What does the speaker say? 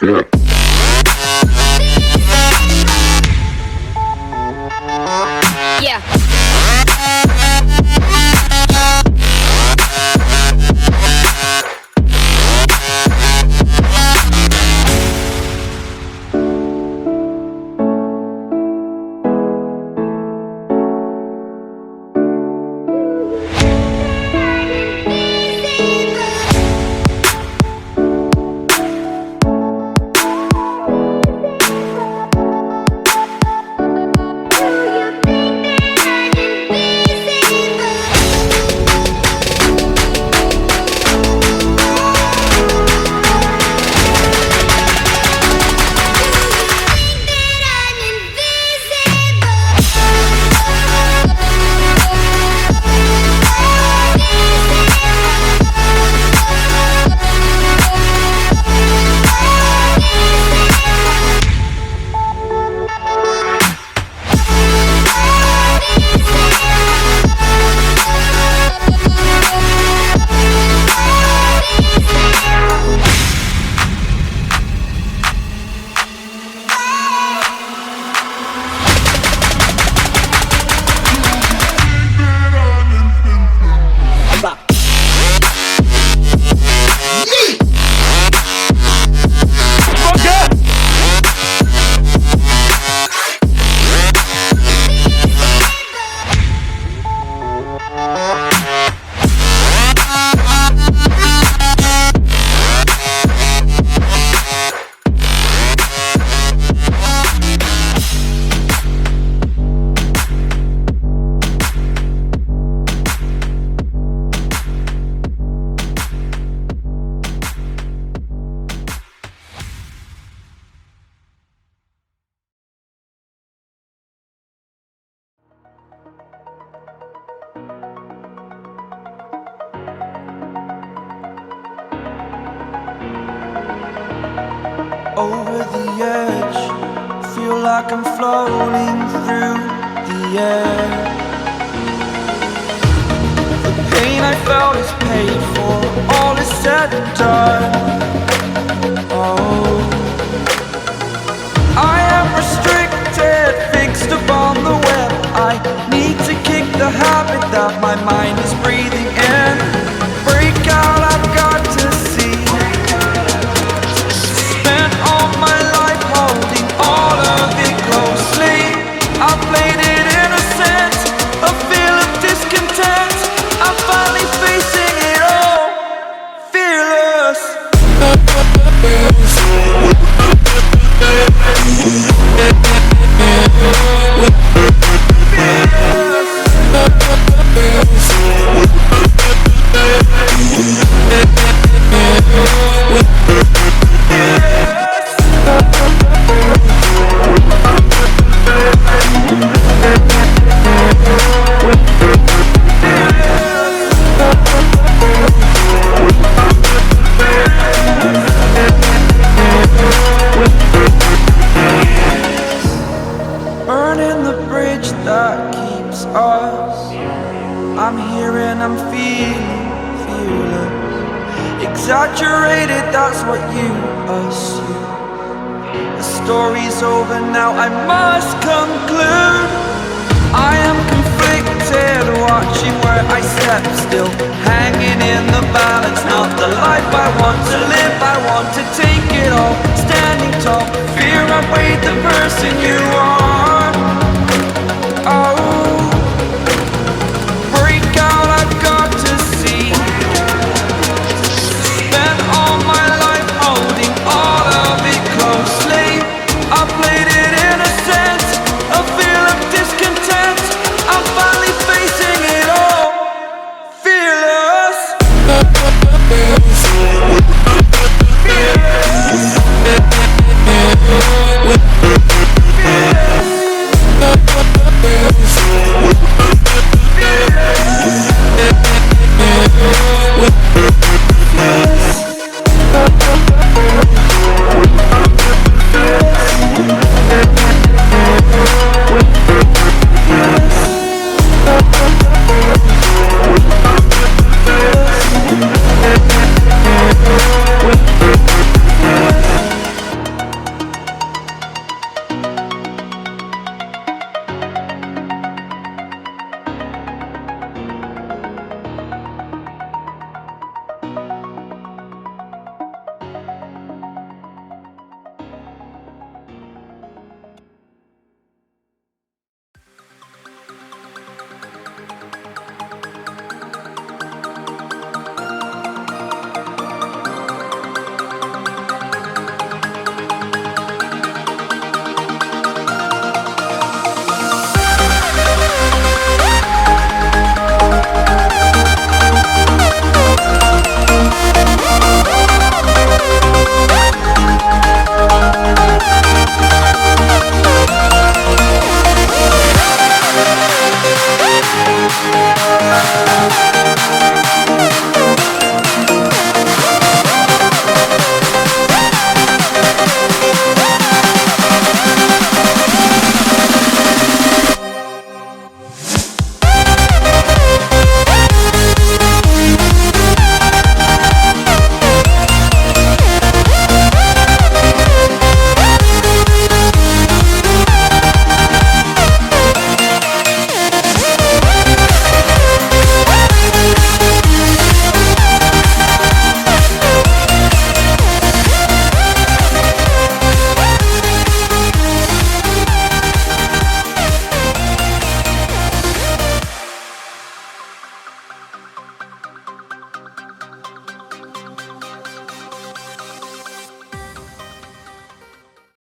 Yeah. Over the edge, feel like I'm floating through the air. The pain I felt is paid for, all is said and done. Oh, I am restricted, fixed upon the web. I need to kick the habit that my mind is breathing in. Break out, I've got to see. Spent all my life holding all of it closely. I played it innocent, a feel of discontent. I'm finally facing it all, fearless. Burning the bridge that keeps us. I'm here and I'm feeling fearless. Exaggerated, that's what you assume. The story's over now, I must conclude. I am conflicted, watching where I step still, hanging in the balance. Not the life I want to live, I want to take it all. Standing tall, fear I weighed the person you are.